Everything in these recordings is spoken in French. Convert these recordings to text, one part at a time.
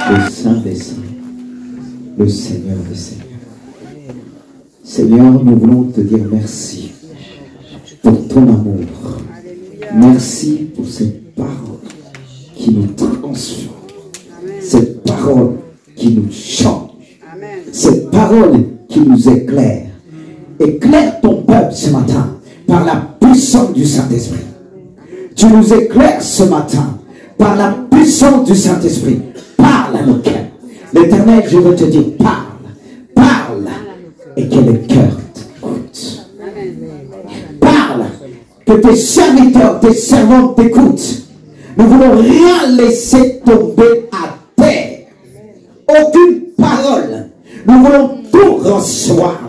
le Saint des Saints, le Seigneur des Seigneurs. Seigneur, nous voulons te dire merci pour ton amour. Merci pour cette parole qui nous transforme. Cette parole qui nous change. Cette parole qui nous éclaire. Éclaire ton peuple ce matin par la puissance du Saint-Esprit. Tu nous éclaires ce matin par la puissance du Saint-Esprit. Parle à nos cœurs. L'Éternel, je veux te dire, parle. Parle. Et que les cœurs t'écoutent. Parle. Que tes serviteurs, tes servantes t'écoutent. Nous ne voulons rien laisser tomber à terre. Aucune parole. Nous voulons tout recevoir.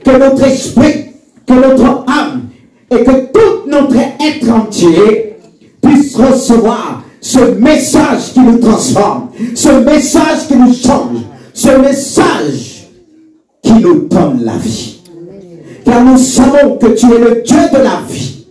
Que notre esprit, que notre âme et que tout notre être entier puisse recevoir ce message qui nous transforme, ce message qui nous change, ce message qui nous donne la vie. Car nous savons que tu es le Dieu de la vie.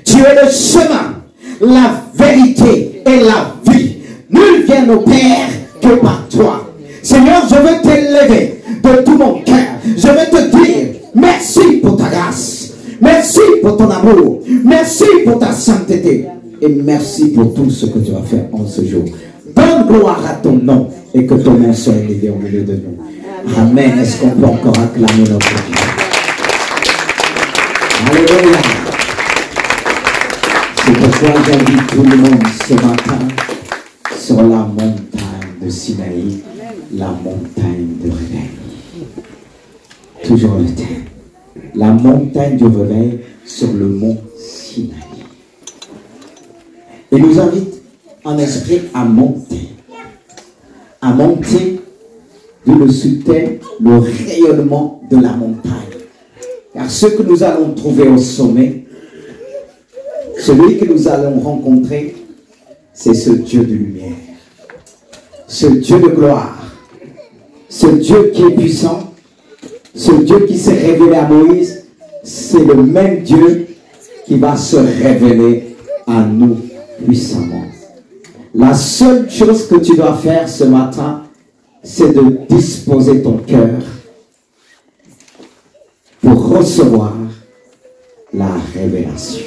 Tu es le chemin, la vérité et la vie. Nul vient au Père que par toi. Seigneur, je veux t'élever de tout mon cœur. Je veux te dire merci pour ta grâce. Merci pour ton amour. Merci pour ta sainteté. Et merci pour tout ce que tu vas faire en ce jour. Donne gloire à ton nom et que ton nom soit élevé au milieu de nous. Amen. Est-ce qu'on peut encore acclamer notre Dieu? Alléluia. C'est pourquoi j'invite tout le monde ce matin sur la montagne de Sinaï, la montagne de réveil. Toujours le thème. La montagne du réveil sur le mont Sinaï. Et nous invite en esprit à monter. À monter, d'où le sous-thème, le rayonnement de la montagne. Car ce que nous allons trouver au sommet, celui que nous allons rencontrer, c'est ce Dieu de lumière. Ce Dieu de gloire. Ce Dieu qui est puissant. Ce Dieu qui s'est révélé à Moïse, c'est le même Dieu qui va se révéler à nous puissamment. La seule chose que tu dois faire ce matin, c'est de disposer ton cœur pour recevoir la révélation.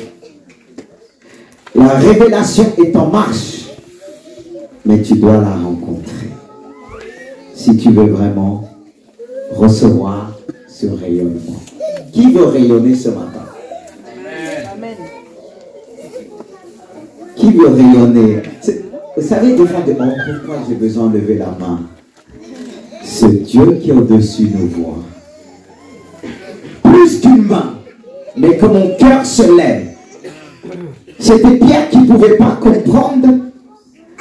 La révélation est en marche, mais tu dois la rencontrer. Si tu veux vraiment recevoir ce rayonnement. Qui veut rayonner ce matin? Amen. Qui veut rayonner? Vous savez, des fois, pourquoi j'ai besoin de lever la main? Ce Dieu qui est au-dessus nous voit. Plus qu'une main, mais que mon cœur se lève. C'était Pierre qui ne pouvait pas comprendre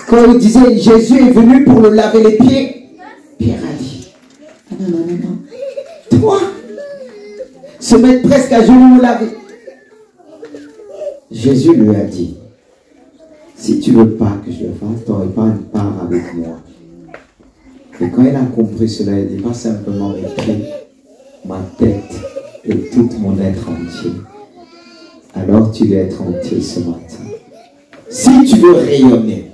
quand il disait Jésus est venu pour le laver les pieds. Pierre a dit non. Toi, se mettre presque à genoux, laver. Jésus lui a dit, si tu ne veux pas que je le fasse, tu n'aurais pas une part avec moi. Et quand il a compris cela, il dit pas simplement mes pieds, ma tête et tout mon être entier. Alors tu dois être entier ce matin. Si tu veux rayonner,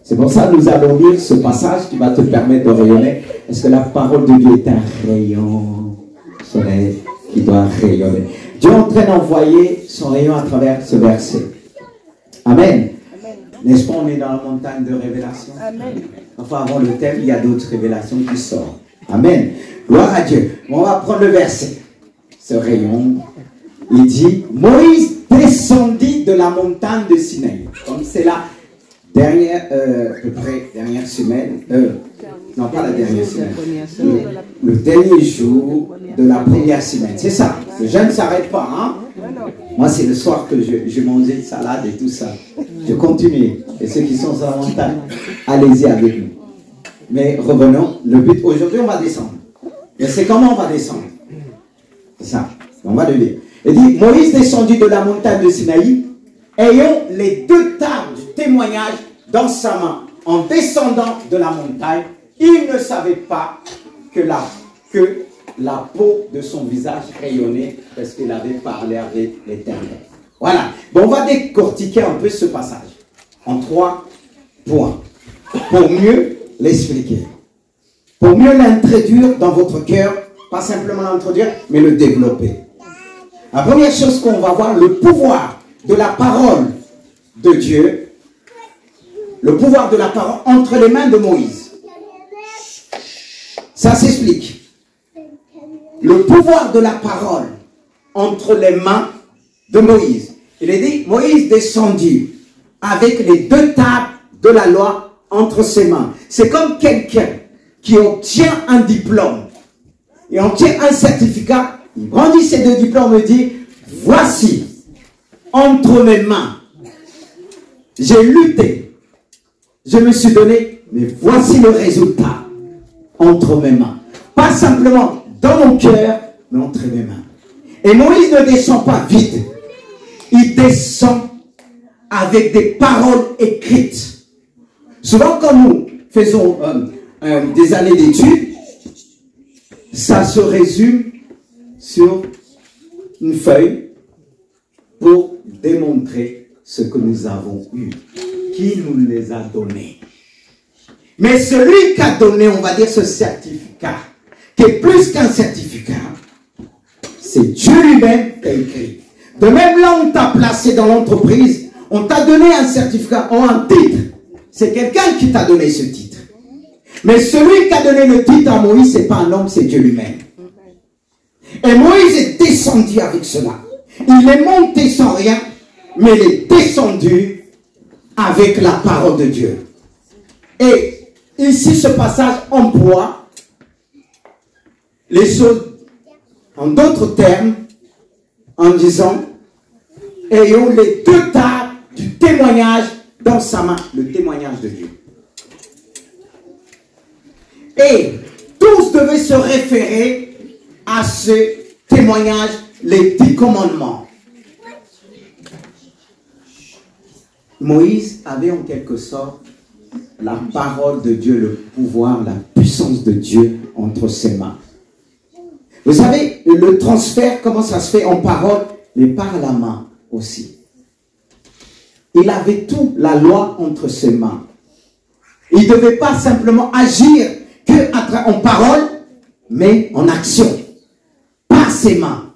c'est pour ça que nous allons lire ce passage qui va te permettre de rayonner. Est-ce que la parole de Dieu est un rayon soleil qui doit rayonner? Dieu est en train d'envoyer son rayon à travers ce verset. Amen. N'est-ce pas, on est dans la montagne de révélation? Amen. Enfin, avant le thème, il y a d'autres révélations qui sortent. Amen. Gloire à Dieu. On va prendre le verset. Ce rayon, il dit, Moïse descendit de la montagne de Sinaï. Comme c'est la dernière, à peu près, dernière semaine, non pas la dernière semaine, le dernier jour de la première semaine. C'est ça. Le jeûne ne s'arrête pas. Hein? Moi, c'est le soir que je mangeais de salade et tout ça. Je continue. Et ceux qui sont sur la montagne, allez-y avec nous. Mais revenons. Le but, aujourd'hui, on va descendre. Mais c'est comment on va descendre? C'est ça. On va le lire. Il dit, Moïse descendit de la montagne de Sinaï, ayant les deux tables du témoignage dans sa main. En descendant de la montagne, il ne savait pas que la peau de son visage rayonnait parce qu'il avait parlé avec l'Éternel. Voilà. Bon, on va décortiquer un peu ce passage en 3 points pour mieux l'expliquer. Pour mieux l'introduire dans votre cœur, pas simplement l'introduire, mais le développer. La première chose qu'on va voir, le pouvoir de la parole de Dieu, le pouvoir de la parole entre les mains de Moïse. Ça s'explique. Le pouvoir de la parole entre les mains de Moïse. Il est dit, Moïse descendu avec les 2 tables de la loi entre ses mains. C'est comme quelqu'un qui obtient un diplôme et obtient un certificat. Il brandit ces 2 diplômes et dit, voici, entre mes mains, j'ai lutté, je me suis donné, mais voici le résultat entre mes mains. Pas simplement dans mon cœur, mais entre mes mains. Et Moïse ne descend pas vite. Il descend avec des paroles écrites. Souvent, quand nous faisons des années d'études, ça se résume sur une feuille pour démontrer ce que nous avons eu. Qui nous les a donnés. Mais celui qui a donné, on va dire, ce certificat, qui est plus qu'un certificat, c'est Dieu lui-même qui a écrit. De même, là, on t'a placé dans l'entreprise, on t'a donné un certificat ou un titre. C'est quelqu'un qui t'a donné ce titre. Mais celui qui a donné le titre à Moïse, ce n'est pas un homme, c'est Dieu lui-même. Et Moïse est descendu avec cela. Il est monté sans rien, mais il est descendu avec la parole de Dieu. Et ici, ce passage emploie les choses en d'autres termes, en disant, ayons les 2 tables du témoignage dans sa main, le témoignage de Dieu. Et tous devaient se référer à ce témoignage, les 10 commandements. Moïse avait en quelque sorte la parole de Dieu, le pouvoir, la puissance de Dieu entre ses mains. Vous savez, le transfert, comment ça se fait en parole, mais par la main aussi. Il avait tout, la loi entre ses mains. Il ne devait pas simplement agir en parole, mais en action, par ses mains.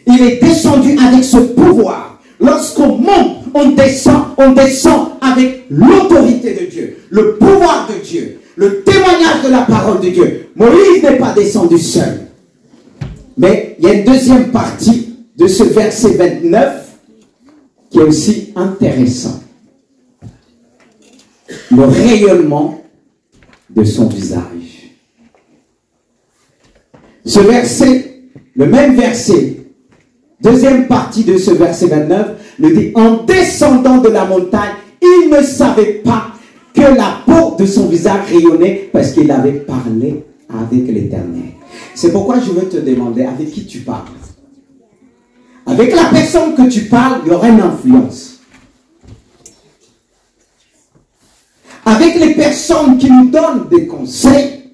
Il est descendu avec ce pouvoir. Lorsqu'on monte, on descend avec l'autorité de Dieu, le pouvoir de Dieu, le témoignage de la parole de Dieu. Moïse n'est pas descendu seul. Mais il y a une deuxième partie de ce verset 29 qui est aussi intéressant. Le rayonnement de son visage. Ce verset, le même verset, deuxième partie de ce verset 29, le dit, en descendant de la montagne, il ne savait pas que la peau de son visage rayonnait parce qu'il avait parlé avec l'Éternel. C'est pourquoi je veux te demander avec qui tu parles. Avec la personne que tu parles, il y aura une influence. Avec les personnes qui nous donnent des conseils,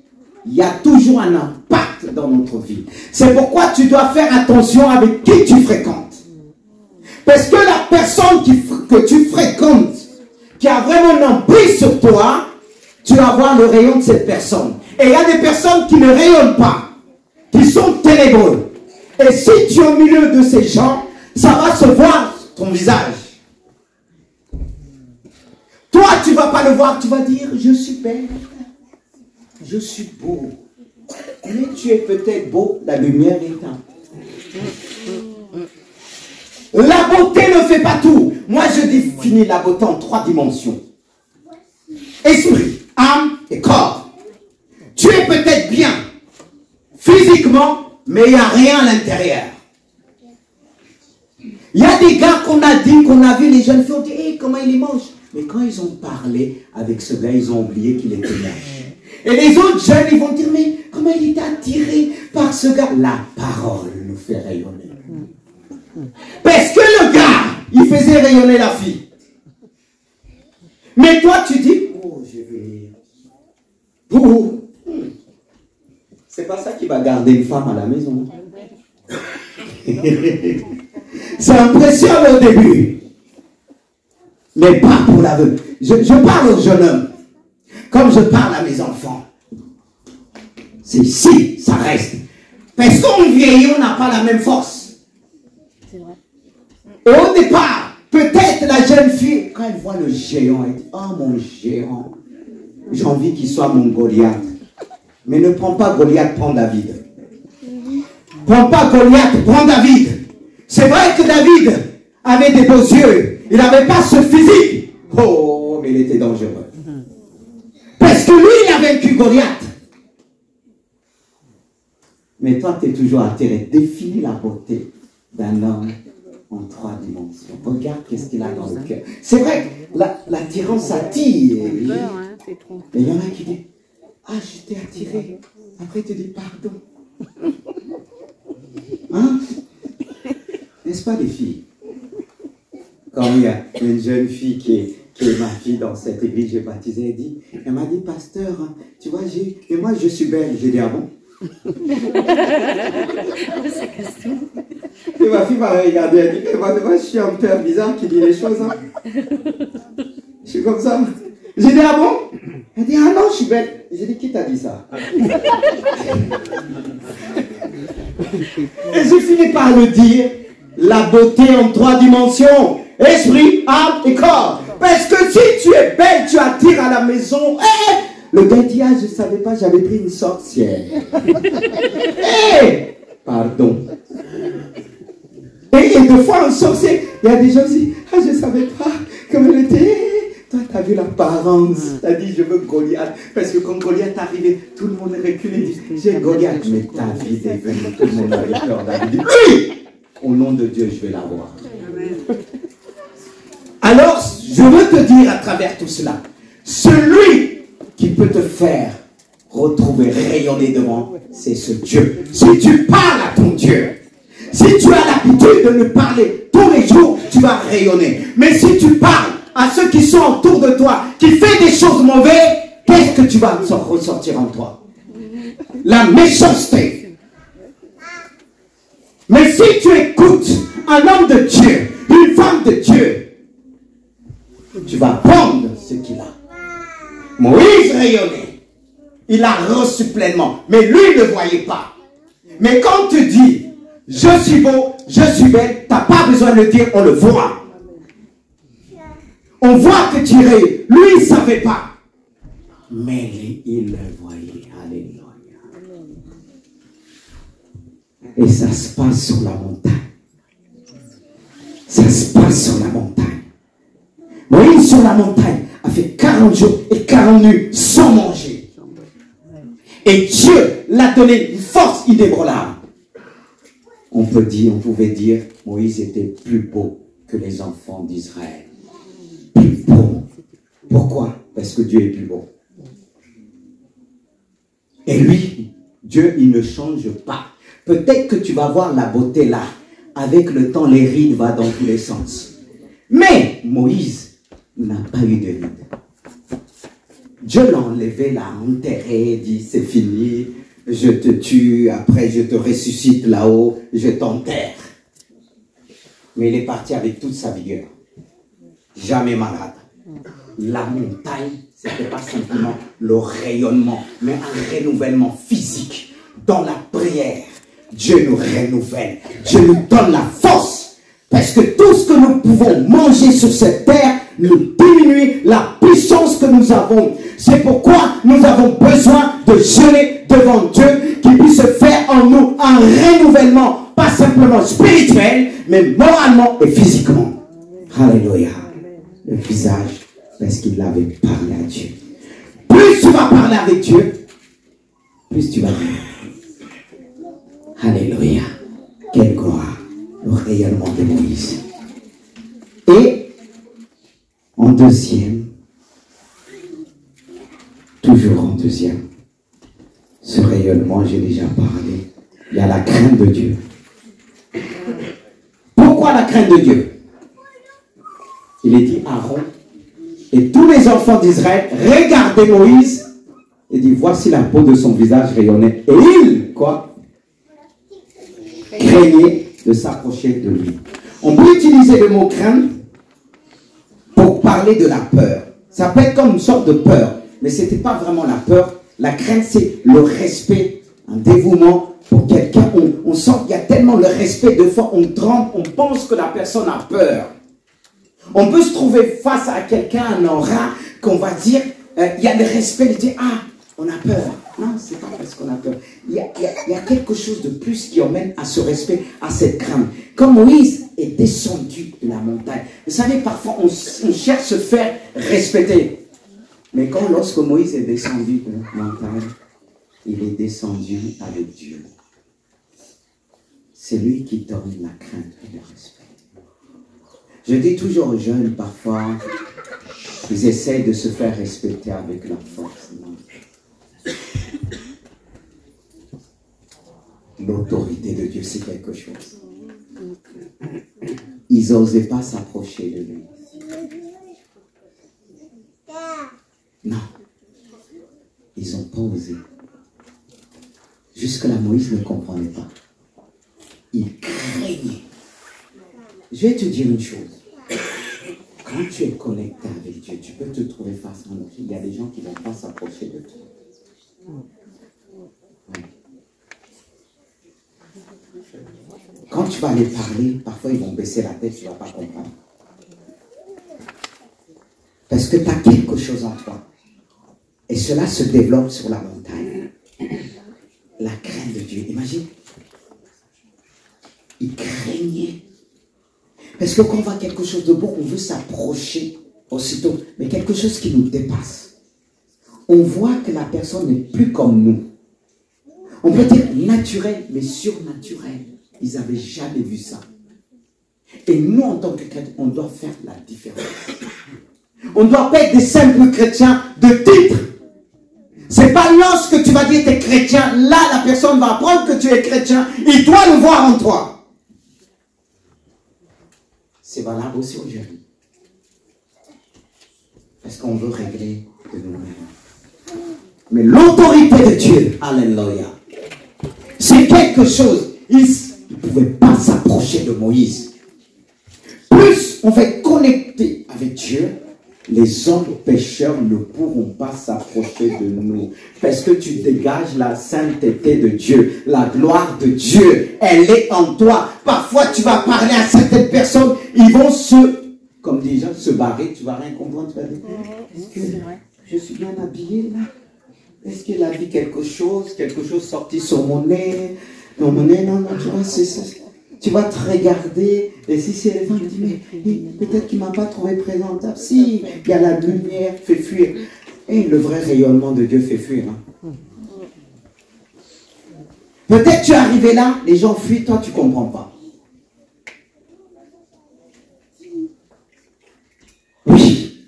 il y a toujours un impact dans notre vie. C'est pourquoi tu dois faire attention avec qui tu fréquentes. Parce que la personne que tu fréquentes, qui a vraiment un emprise sur toi, tu vas voir le rayon de cette personne. Et il y a des personnes qui ne rayonnent pas, qui sont ténébreux. Et si tu es au milieu de ces gens, ça va se voir ton visage. Toi, tu ne vas pas le voir, tu vas dire, je suis belle, je suis beau. Mais tu es peut-être beau, la lumière est éteinte. La beauté ne fait pas tout. Moi, je définis la beauté en 3 dimensions. Esprit, âme et corps. Tu es peut-être bien physiquement, mais il n'y a rien à l'intérieur. Il y a des gars qu'on a dit, qu'on a vu, les jeunes filles ont dit, hey, comment il est moche. Mais quand ils ont parlé avec ce gars, ils ont oublié qu'il était moche. Et les autres jeunes, ils vont dire, mais comment il était attiré par ce gars. La parole nous fait rayonner. Parce que le gars, il faisait rayonner la fille. Mais toi, tu dis, oh, je vais... Oh. C'est pas ça qui va garder une femme à la maison. C'est impressionnant au début. Mais pas pour la veuve. Je parle aux jeunes hommes. comme je parle à mes enfants. C'est ici, ça reste. Parce qu'on vieillit, on n'a pas la même force. C'est vrai. Au départ, peut-être la jeune fille, quand elle voit le géant, elle dit, oh mon géant, j'ai envie qu'il soit mon Goliath. Mais ne prends pas Goliath, prends David. Prends pas Goliath, prends David. C'est vrai que David avait des beaux yeux. Il n'avait pas ce physique. Oh, mais il était dangereux. Parce que lui, il a vaincu Goliath. Mais toi, tu es toujours attiré. Définis la beauté d'un homme en 3 dimensions. Regarde qu'est-ce qu'il a dans le cœur. C'est vrai que l'attirance attire. Mais il y en a qui disent, ah, je t'ai attiré. Après, tu dis pardon. Hein? N'est-ce pas les filles? Quand il y a une jeune fille qui est ma fille dans cette église, j'ai baptisé, elle m'a dit, pasteur, tu vois, et moi je suis belle. J'ai dit, ah bon? Et ma fille m'a regardé, elle dit, moi je suis un père bizarre qui dit les choses. Hein. Je suis comme ça. J'ai dit, ah bon? Elle dit, ah non, je suis belle. J'ai dit, qui t'a dit ça? Et j'ai fini par le dire, la beauté en 3 dimensions, esprit, âme et corps. Parce que si tu es belle, tu attires à la maison. Le gars dit, ah, je ne savais pas, j'avais pris une sorcière. Pardon. Et deux fois, un sorcier, il y a des gens qui disent, ah, je ne savais pas comment elle était. Toi, tu as vu l'apparence. Tu as dit, je veux Goliath. Parce que quand Goliath est arrivé, tout le monde est reculé. Dit, j'ai Goliath. Mais ta vie est venue. Tout le monde avait peur d'aller. Oui! Au nom de Dieu, je vais l'avoir. Alors, je veux te dire à travers tout cela, celui qui peut te faire retrouver, rayonner devant, c'est ce Dieu. Si tu parles à ton Dieu, si tu as l'habitude de lui parler tous les jours, tu vas rayonner. Mais si tu parles à ceux qui sont autour de toi, qui font des choses mauvaises, qu'est-ce que tu vas ressortir en toi? La méchanceté. Mais si tu écoutes un homme de Dieu, une femme de Dieu, tu vas prendre ce qu'il a. Moïse rayonnait. Il a reçu pleinement. Mais lui ne voyait pas. Mais quand tu dis, je suis beau, je suis belle, tu n'as pas besoin de le dire, on le voit. On voit que tu es. Lui, il ne savait pas. Mais il le voyait. Alléluia. Et ça se passe sur la montagne. Ça se passe sur la montagne. Moïse sur la montagne a fait 40 jours et 40 nuits sans manger. Et Dieu l'a donné une force inébranlable. On pouvait dire, Moïse était plus beau que les enfants d'Israël. Plus beau. Pourquoi? Parce que Dieu est plus beau. Et lui, Dieu, il ne change pas. Peut-être que tu vas voir la beauté là. Avec le temps, les rides vont dans tous les sens. Mais Moïse n'a pas eu de rides. Dieu l'a enlevé, l'a enterré, dit c'est fini, je te tue, après je te ressuscite là-haut, je t'enterre. Mais il est parti avec toute sa vigueur. Jamais malade. La montagne, ce n'était pas simplement le rayonnement, mais un renouvellement physique. Dans la prière, Dieu nous renouvelle. Dieu nous donne la force. Parce que tout ce que nous pouvons manger sur cette terre nous diminue la puissance que nous avons. C'est pourquoi nous avons besoin de jeûner devant Dieu qui puisse faire en nous un renouvellement, pas simplement spirituel, mais moralement et physiquement. Alléluia. Le visage, parce qu'il avait parlé à Dieu. Plus tu vas parler avec Dieu, plus tu vas rire. Alléluia. Quelle gloire. Le rayonnement de Moïse. Et en deuxième, toujours en deuxième, ce rayonnement, j'ai déjà parlé, il y a la crainte de Dieu. Pourquoi la crainte de Dieu? Il est dit Aaron et tous les enfants d'Israël, regardez Moïse, et dit voici la peau de son visage rayonnait. Et il, quoi? Craignait de s'approcher de lui. On peut utiliser le mot crainte pour parler de la peur. Ça peut être comme une sorte de peur. Mais ce n'était pas vraiment la peur. La crainte, c'est le respect, un dévouement pour quelqu'un. On sent qu'il y a tellement le respect, de fois on tremble, on pense que la personne a peur. On peut se trouver face à quelqu'un, un aura, qu'on va dire, il y a le respect, il dit, ah, on a peur. Non, c'est pas parce qu'on a peur. Il y a quelque chose de plus qui emmène à ce respect, à cette crainte. Comme Moïse est descendu de la montagne. Vous savez, parfois, on cherche à se faire respecter. Mais lorsque Moïse est descendu de la montagne, il est descendu avec Dieu. C'est lui qui donne la crainte et le respect. Je dis toujours aux jeunes, parfois, ils essayent de se faire respecter avec leur force. L'autorité de Dieu, c'est quelque chose. Ils n'osaient pas s'approcher de lui. Non. Ils n'ont pas osé. Jusque-là, Moïse ne comprenait pas. Il craignait. Je vais te dire une chose. Quand tu es connecté avec Dieu, tu peux te trouver face à un autre. Il y a des gens qui ne vont pas s'approcher de toi. Oui. Quand tu vas les parler, parfois ils vont baisser la tête, tu ne vas pas comprendre. Parce que tu as quelque chose en toi. Et cela se développe sur la montagne. La crainte de Dieu. Imagine. Il craignait. Parce que quand on voit quelque chose de beau, on veut s'approcher aussitôt. Mais quelque chose qui nous dépasse. On voit que la personne n'est plus comme nous. On peut dire naturel, mais surnaturel. Ils n'avaient jamais vu ça. Et nous, en tant que chrétiens, on doit faire la différence. On ne doit pas être des simples chrétiens de titre. C'est pas lorsque tu vas dire que tu es chrétien, là, la personne va apprendre que tu es chrétien. Il doit le voir en toi. C'est valable aussi aujourd'hui. Parce qu'on veut régler de nous-mêmes. Mais l'autorité de Dieu, alléluia, c'est quelque chose. Il ne pouvait pas s'approcher de Moïse. Plus on va être connecté avec Dieu, les hommes pécheurs ne pourront pas s'approcher de nous. Parce que tu dégages la sainteté de Dieu, la gloire de Dieu. Elle est en toi. Parfois, tu vas parler à certaines personnes, ils vont comme déjà, se barrer, tu ne vas rien comprendre. Tu vas dire, est-ce que je suis bien habillé là? Est-ce qu'il a dit quelque chose sorti sur mon nez? Non, mon nez, non, tu vois, tu vas te regarder, et si c'est les gens qui disent, mais peut-être qu'il ne m'a pas trouvé présentable. Si, il y a la lumière, fait fuir. Et le vrai rayonnement de Dieu fait fuir. Hein. Peut-être tu es arrivé là, les gens fuient, toi tu ne comprends pas. Oui,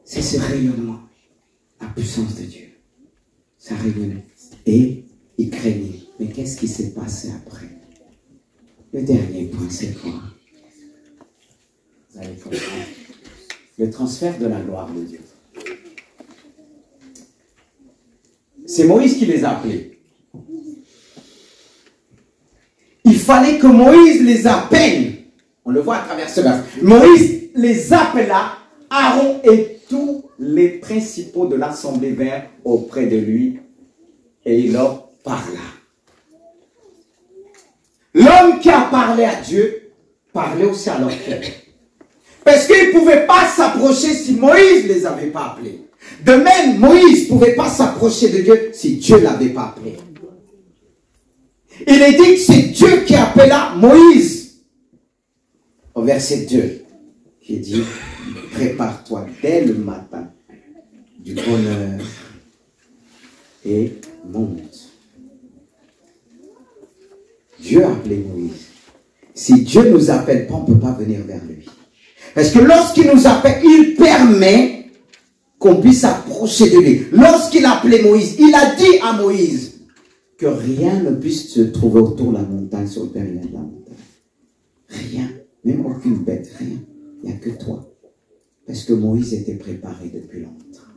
c'est ce rayonnement, la puissance de Dieu. Ça rayonnait. Et il craignait. Mais qu'est-ce qui s'est passé après? Le dernier point, c'est quoi? Vous allez comprendre. Le transfert de la gloire de Dieu. C'est Moïse qui les a appelés. Il fallait que Moïse les appelle. On le voit à travers ce verset. Moïse les appela, Aaron et tous les principaux de l'assemblée vinrent auprès de lui et il leur parla. L'homme qui a parlé à Dieu parlait aussi à leur cœur. Parce qu'ils ne pouvaient pas s'approcher si Moïse ne les avait pas appelés. De même, Moïse ne pouvait pas s'approcher de Dieu si Dieu ne l'avait pas appelé. Il est dit que c'est Dieu qui appela Moïse. Au verset 2, qui dit, prépare-toi dès le matin du bonheur et monte. Dieu a appelé Moïse. Si Dieu ne nous appelle pas, on ne peut pas venir vers lui. Parce que lorsqu'il nous appelle, il permet qu'on puisse s'approcher de lui. Lorsqu'il a appelé Moïse, il a dit à Moïse que rien ne puisse se trouver autour de la montagne, sur le périmètre de la montagne. Rien, même aucune bête, rien. Il n'y a que toi. Parce que Moïse était préparé depuis longtemps.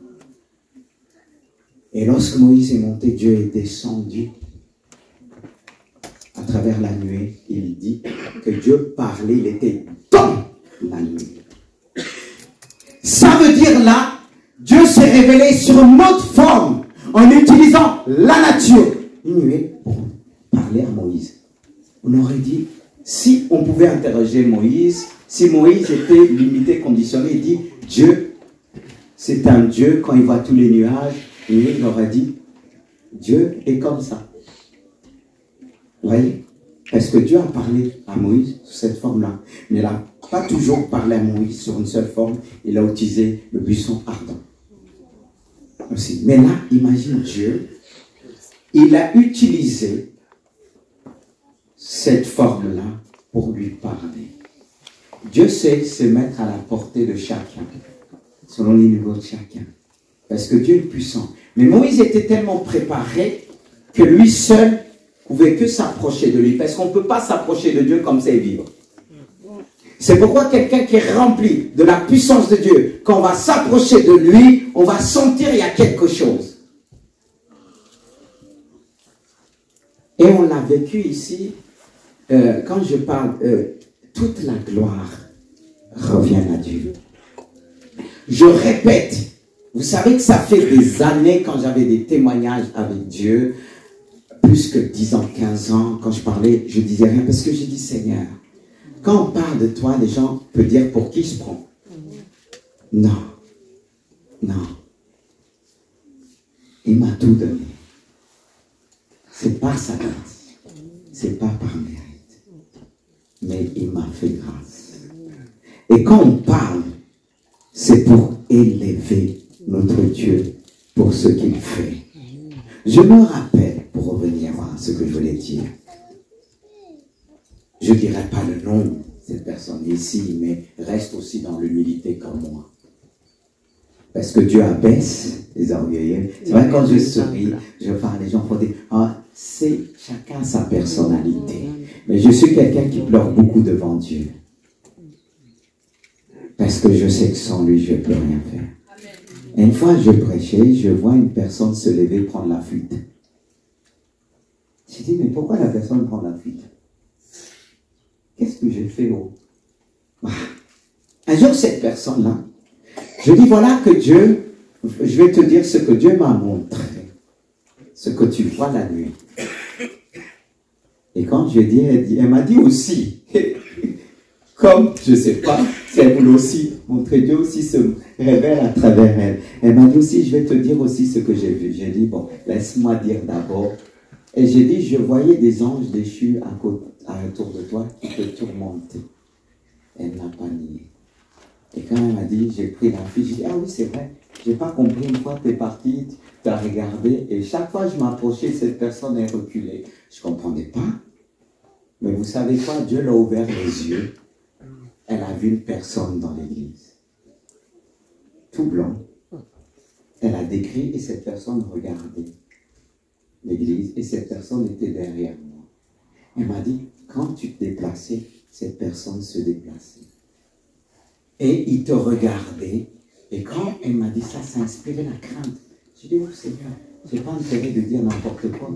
Et lorsque Moïse est monté, Dieu est descendu à travers la nuée. Il dit que Dieu parlait, il était dans la nuée. Ça veut dire là, Dieu se s'est révélé sur une autre forme, en utilisant la nature inuée pour parler à Moïse. On aurait dit, si on pouvait interroger Moïse, si Moïse était limité, conditionné, il dit, Dieu, c'est un Dieu, quand il voit tous les nuages, et il aurait dit, Dieu est comme ça. Vous voyez? Est-ce que Dieu a parlé à Moïse sous cette forme-là? Mais il n'a pas toujours parlé à Moïse sur une seule forme. Il a utilisé le buisson ardent aussi. Mais là, imagine Dieu. Il a utilisé cette forme-là pour lui parler. Dieu sait se mettre à la portée de chacun, selon les niveaux de chacun. Parce que Dieu est puissant. Mais Moïse était tellement préparé que lui seul pouvait que s'approcher de lui. Parce qu'on ne peut pas s'approcher de Dieu comme c'est vivre. C'est pourquoi quelqu'un qui est rempli de la puissance de Dieu, quand on va s'approcher de lui, on va sentir qu'il y a quelque chose. Et on l'a vécu ici, quand je parle, toute la gloire revient à Dieu. Je répète, vous savez que ça fait des années quand j'avais des témoignages avec Dieu, plus que 10 ans, 15 ans, quand je parlais, je disais rien, parce que j'ai dit, Seigneur, quand on parle de toi, les gens peuvent dire pour qui je prends. Non. Non. Il m'a tout donné. C'est pas sa grâce. C'est pas par mérite. Mais il m'a fait grâce. Et quand on parle, c'est pour élever notre Dieu pour ce qu'il fait. Je me rappelle, pour revenir à ce que je voulais dire, je ne dirai pas le nom de cette personne ici, mais reste aussi dans l'humilité comme moi. Parce que Dieu abaisse les orgueilleux. C'est vrai, quand je souris, je parle, les gens font dire, ah, c'est chacun sa personnalité. Mais je suis quelqu'un qui pleure beaucoup devant Dieu. Parce que je sais que sans lui, je ne peux rien faire. Et une fois, je prêchais, je vois une personne se lever, prendre la fuite. J'ai dit, mais pourquoi la personne prend la fuite? Qu'est-ce que j'ai fait? Un jour, cette personne-là, je dis, voilà que Dieu, je vais te dire ce que Dieu m'a montré, ce que tu vois la nuit. Et quand je dis, elle m'a dit aussi, comme, je ne sais pas, si elle voulait aussi montrer, Dieu aussi se révèle à travers elle. Elle m'a dit aussi, je vais te dire aussi ce que j'ai vu. J'ai dit, bon, laisse-moi dire d'abord. Et j'ai dit, je voyais des anges déchus autour de toi qui te tourmentaient. Elle n'a pas nié. Et quand elle m'a dit, j'ai pris la fille, j'ai dit, ah oui, c'est vrai, j'ai pas compris, une fois tu es parti, tu as regardé, et chaque fois que je m'approchais, cette personne est reculée. Je ne comprenais pas. Mais vous savez quoi, Dieu l'a ouvert les yeux. Elle a vu une personne dans l'église. Tout blanc. Elle a décrit et cette personne regardait l'église et cette personne était derrière moi. Elle m'a dit, quand tu te déplaçais, cette personne se déplaçait. Et il te regardait. Et quand elle m'a dit ça, ça inspirait la crainte. J'ai dit, oh Seigneur, je n'ai pas intérêt de dire n'importe quoi.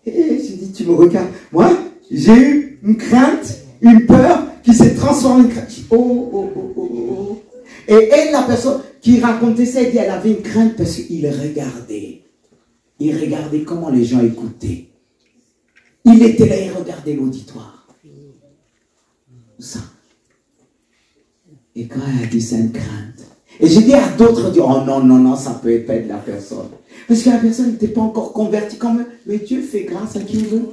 Et j'ai dit, tu me regardes. Moi, j'ai eu une crainte, une peur qui s'est transformée en crainte. Oh. Et elle, la personne qui racontait ça, elle dit, elle avait une crainte parce qu'il regardait. Il regardait comment les gens écoutaient. Il était là, il regardait l'auditoire. Ça. Et quand elle a dit, c'est une crainte. Et j'ai dit à d'autres, oh non, ça peut être de la personne. Parce que la personne n'était pas encore convertie comme eux. Mais Dieu fait grâce à qui il veut.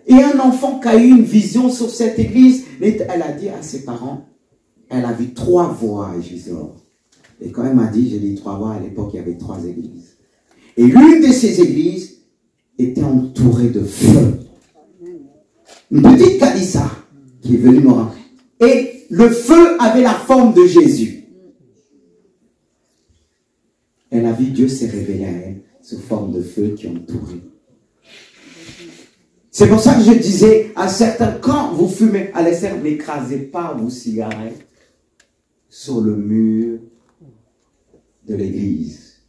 Et un enfant qui a eu une vision sur cette église, elle a dit à ses parents, elle a vu 3 voix à Gisors. Et quand elle m'a dit, j'ai dit 3 voix, à l'époque il y avait 3 églises. Et l'une de ces églises était entourée de feu. Une petite Kalissa qui est venue me rendre. Et le feu avait la forme de Jésus. Elle a vu Dieu s'est révélé à elle sous forme de feu qui entourait. C'est pour ça que je disais à certains, quand vous fumez à l'extérieur, n'écrasez pas vos cigarettes sur le mur de l'église.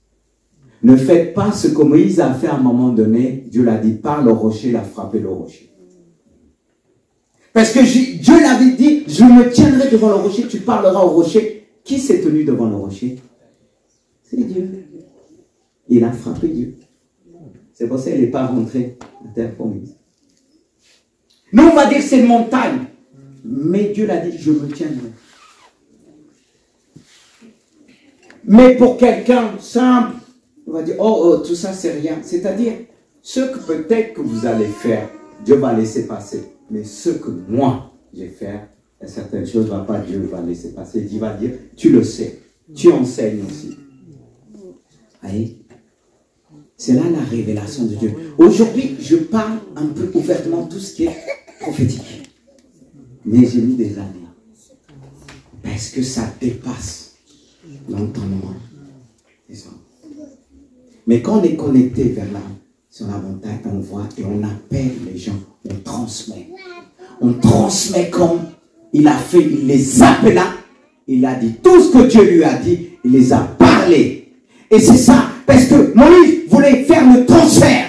Ne faites pas ce que Moïse a fait à un moment donné. Dieu l'a dit, parle au rocher, il a frappé le rocher. Parce que Dieu l'avait dit, je me tiendrai devant le rocher, tu parleras au rocher. Qui s'est tenu devant le rocher? C'est Dieu. Il a frappé Dieu. C'est pour ça qu'il n'est pas rentré à terre promise. Nous, on va dire c'est une montagne. Mais Dieu l'a dit, je me tiendrai. Mais pour quelqu'un simple, on va dire, oh, tout ça c'est rien. C'est-à-dire, ce que peut-être que vous allez faire, Dieu va laisser passer. Mais ce que moi, je vais faire, certaines choses, Dieu va laisser passer. Dieu va dire, tu le sais. Tu enseignes aussi. Voyez? C'est là la révélation de Dieu. Aujourd'hui, je parle un peu ouvertement tout ce qui est prophétique. Mais j'ai mis des années. Parce que ça dépasse l'entendement. C'est ça. Mais quand on est connecté vers là, sur la montagne, on voit et on appelle les gens. On transmet. On transmet comme il a fait. Il les appela. Il a dit tout ce que Dieu lui a dit. Il les a parlé. Et c'est ça. Parce que Moïse voulait faire le transfert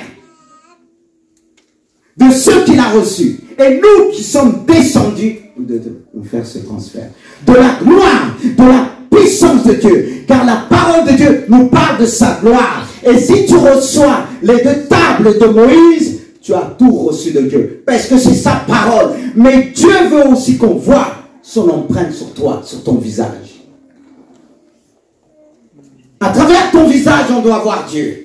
de ce qu'il a reçu. Et nous qui sommes descendus, nous devons faire ce transfert. De la gloire, de la puissance de Dieu. Car la parole de Dieu nous parle de sa gloire. Et si tu reçois les 2 tables de Moïse, tu as tout reçu de Dieu. Parce que c'est sa parole. Mais Dieu veut aussi qu'on voit son empreinte sur toi, sur ton visage. À travers ton visage, on doit voir Dieu.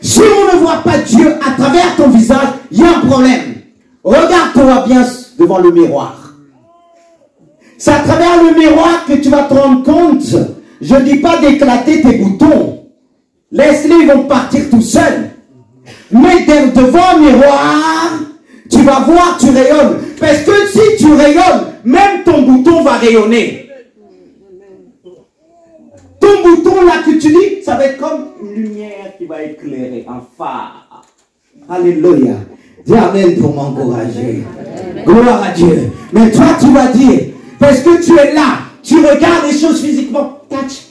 Si on ne voit pas Dieu à travers ton visage, il y a un problème. Regarde-toi bien devant le miroir. C'est à travers le miroir que tu vas te rendre compte. Je ne dis pas d'éclater tes boutons. Laisse-les, ils vont partir tout seuls. Mais devant le miroir, tu vas voir, tu rayonnes. Parce que si tu rayonnes, même ton bouton va rayonner. Ton bouton là que tu dis, ça va être comme une lumière qui va éclairer, un phare. Alléluia. Dis amen pour m'encourager. Gloire à Dieu. Mais toi tu vas dire, parce que tu es là, tu regardes les choses physiquement. Touch.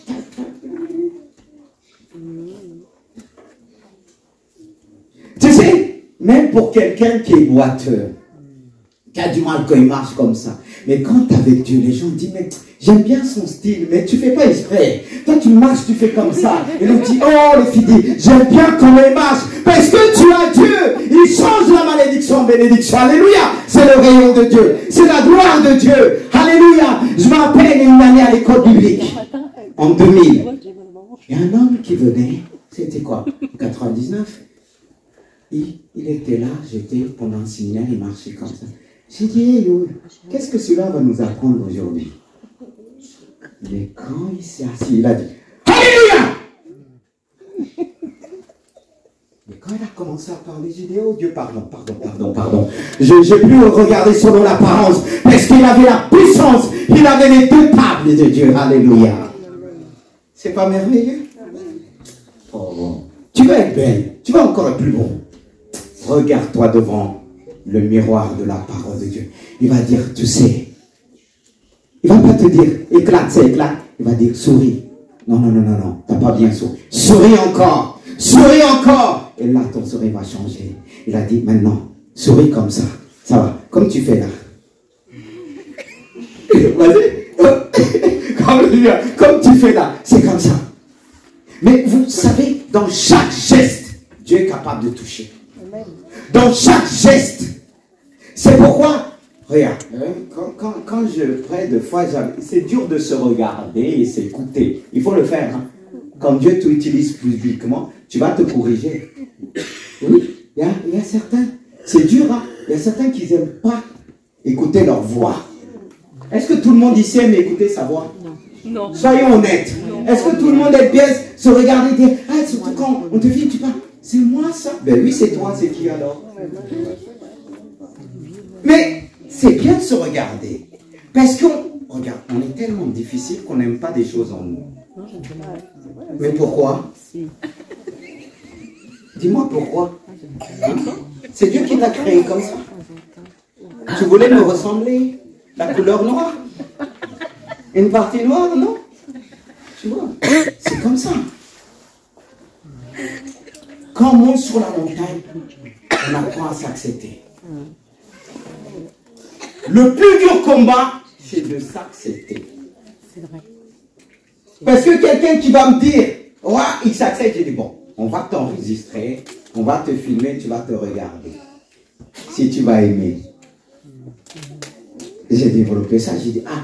Tu sais, même pour quelqu'un qui est boiteux, qui a du mal quand il marche comme ça. Mais quand tu es avec Dieu, les gens disent, mais j'aime bien son style, mais tu ne fais pas exprès. Toi, tu marches, tu fais comme ça. Et l'on dit, oh, les filles disent, j'aime bien comment il marche. Parce que tu as Dieu. Il change la malédiction en bénédiction. Alléluia. C'est le rayon de Dieu. C'est la gloire de Dieu. Alléluia. Je me rappelle une année à l'école biblique. En 2000. Il y a un homme qui venait. C'était quoi? 99. Il était là. J'étais pendant un séminaire. Il marchait comme ça. J'ai dit, hey, yo, qu'est-ce que cela va nous apprendre aujourd'hui? Mais quand il s'est assis, il a dit, Alléluia! Mais quand il a commencé à parler, j'ai dit, oh Dieu, pardon. Je n'ai plus regardé selon l'apparence, parce qu'il avait la puissance, il avait les 2 tables de Dieu. Alléluia. C'est pas merveilleux? Oh, bon. Tu vas être belle, tu vas encore être plus bon. Regarde-toi devant le miroir de la parole de Dieu. Il va dire, tu sais, il ne va pas te dire, éclate, c'est éclate. Il va dire, souris. Non, tu n'as pas bien souri. Souris encore. Et là, ton sourire va changer. Il a dit, maintenant, souris comme ça. Ça va, comme tu fais là. Vas-y. Comme tu fais là. C'est comme ça. Mais vous savez, dans chaque geste, Dieu est capable de toucher. Dans chaque geste. C'est pourquoi, regarde, quand je prie des fois, c'est dur de se regarder et s'écouter. Il faut le faire. Hein. Quand Dieu t'utilise publiquement, tu vas te corriger. Oui, il y a certains, c'est dur. Hein. Il y a certains qui n'aiment pas écouter leur voix. Est-ce que tout le monde ici aime écouter sa voix? Non. Soyons honnêtes. Est-ce que tout le monde aime bien se regarder et dire, ah, surtout quand on te dit, tu parles, c'est moi ça? Ben oui, c'est toi, c'est qui alors? Mais c'est bien de se regarder. Parce qu'on regarde, on est tellement difficile qu'on n'aime pas des choses en nous. Mais pourquoi? Dis-moi pourquoi. Hein? C'est Dieu qui t'a créé comme ça. Tu voulais me ressembler? La couleur noire? Une partie noire, non? Tu vois? C'est comme ça. Quand on monte sur la montagne, on apprend à s'accepter. Le plus dur combat, c'est de s'accepter. Parce que quelqu'un qui va me dire, ouais, il s'accepte, j'ai dit, bon, on va t'enregistrer, on va te filmer, tu vas te regarder. Si tu vas aimer. J'ai développé ça, j'ai dit, ah,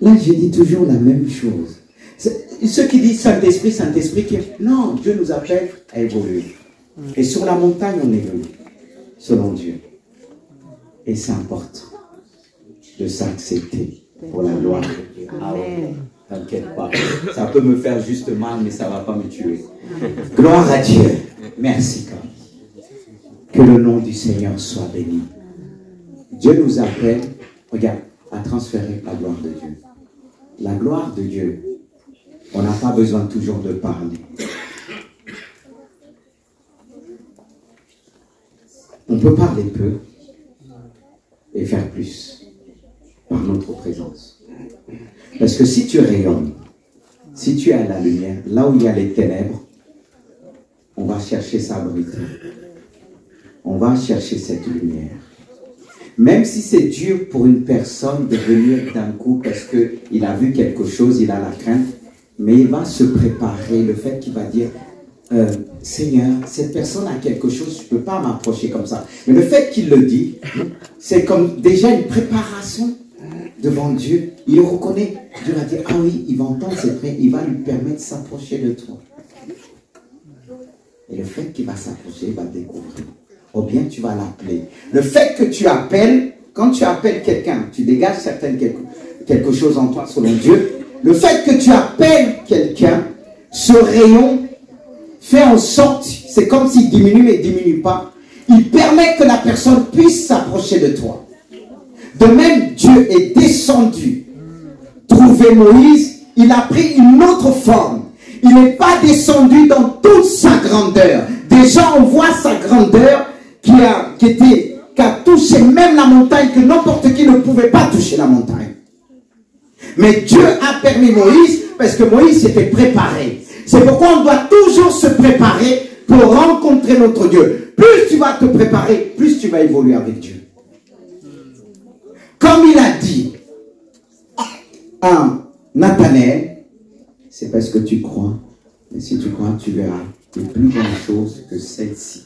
là je dis toujours la même chose. Ceux qui disent Saint-Esprit, Saint-Esprit, non, Dieu nous appelle à évoluer. Et sur la montagne, on évolue, selon Dieu. Et c'est important de s'accepter pour la gloire de Dieu. Ah ouais, t'inquiète pas. Ça peut me faire juste mal, mais ça ne va pas me tuer. Gloire à Dieu. Merci, God. Que le nom du Seigneur soit béni. Dieu nous appelle, regarde, à transférer la gloire de Dieu. La gloire de Dieu, on n'a pas besoin toujours de parler. On peut parler peu et faire plus par notre présence. Parce que si tu rayonnes, si tu es à la lumière, là où il y a les ténèbres, on va chercher sa vérité. On va chercher cette lumière. Même si c'est dur pour une personne de venir d'un coup parce qu'il a vu quelque chose, il a la crainte, mais il va se préparer. Le fait qu'il va dire, Seigneur, cette personne a quelque chose, je ne peux pas m'approcher comme ça. Mais le fait qu'il le dit, c'est comme déjà une préparation devant Dieu. Il reconnaît, Dieu va dire, ah oui, il va entendre ses prières, il va lui permettre de s'approcher de toi. Et le fait qu'il va s'approcher, il va découvrir. Ou bien tu vas l'appeler. Le fait que tu appelles, quand tu appelles quelqu'un, tu dégages quelque chose en toi selon Dieu. Le fait que tu appelles quelqu'un, ce rayon fait en sorte, c'est comme s'il diminue mais il ne diminue pas. Il permet que la personne puisse s'approcher de toi. De même, Dieu est descendu trouver Moïse, il a pris une autre forme. Il n'est pas descendu dans toute sa grandeur. Déjà, on voit sa grandeur qui a touché même la montagne, que n'importe qui ne pouvait pas toucher la montagne. Mais Dieu a permis Moïse, parce que Moïse s'était préparé. C'est pourquoi on doit toujours se préparer pour rencontrer notre Dieu. Plus tu vas te préparer, plus tu vas évoluer avec Dieu. Comme il a dit à Nathanaël, c'est parce que tu crois. Et si tu crois, tu verras de plus grandes choses que celle-ci.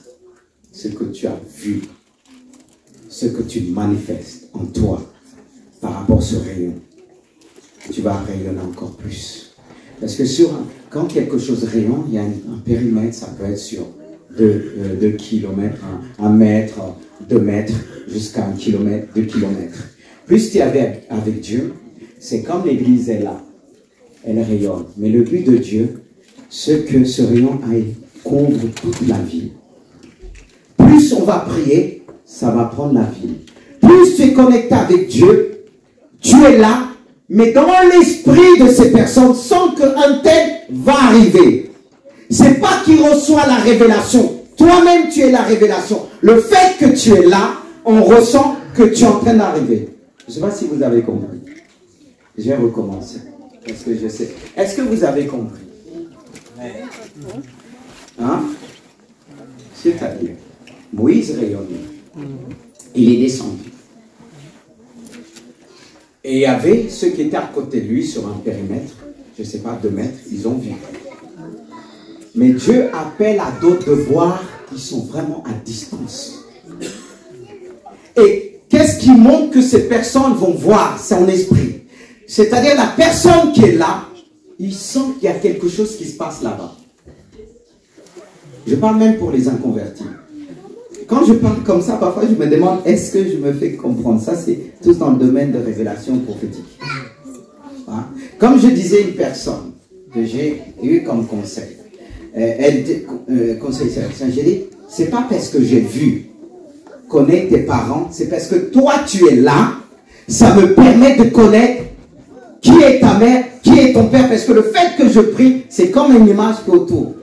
Ce que tu as vu, ce que tu manifestes en toi par rapport à ce rayon. Tu vas rayonner encore plus. Parce que quand quelque chose rayonne, il y a un périmètre, ça peut être sur 2 kilomètres, 1 mètre, 2 mètres, jusqu'à 1 kilomètre, 2 kilomètres. Plus tu es avec Dieu, c'est comme l'église est là. Elle rayonne. Mais le but de Dieu, c'est que ce rayon aille couvre toute la ville. Plus on va prier, ça va prendre la ville. Plus tu es connecté avec Dieu, tu es là, mais dans l'esprit de ces personnes, sans qu'un tel va arriver. C'est pas qu'il reçoit la révélation. Toi-même, tu es la révélation. Le fait que tu es là, on ressent que tu es en train d'arriver. Je ne sais pas si vous avez compris. Je vais recommencer. Parce que je sais. Est-ce que vous avez compris? Hein? C'est-à-dire, Moïse rayonnait. Il est descendu. Et il y avait ceux qui étaient à côté de lui sur un périmètre, je ne sais pas, 2 mètres, ils ont vu. Mais Dieu appelle à d'autres de voir qui sont vraiment à distance. Et qu'est-ce qui montre que ces personnes vont voir? C'est en esprit. C'est-à-dire la personne qui est là, il sent qu'il y a quelque chose qui se passe là-bas. Je parle même pour les inconvertis. Quand je parle comme ça, parfois je me demande, est-ce que je me fais comprendre? Ça, c'est tout dans le domaine de révélation prophétique. Hein? Comme je disais une personne que j'ai eu comme conseil, elle était conseil sélection, j'ai dit, c'est pas parce que j'ai vu connaître tes parents, c'est parce que toi tu es là, ça me permet de connaître qui est ta mère, qui est ton père, parce que le fait que je prie, c'est comme une image qui est autour,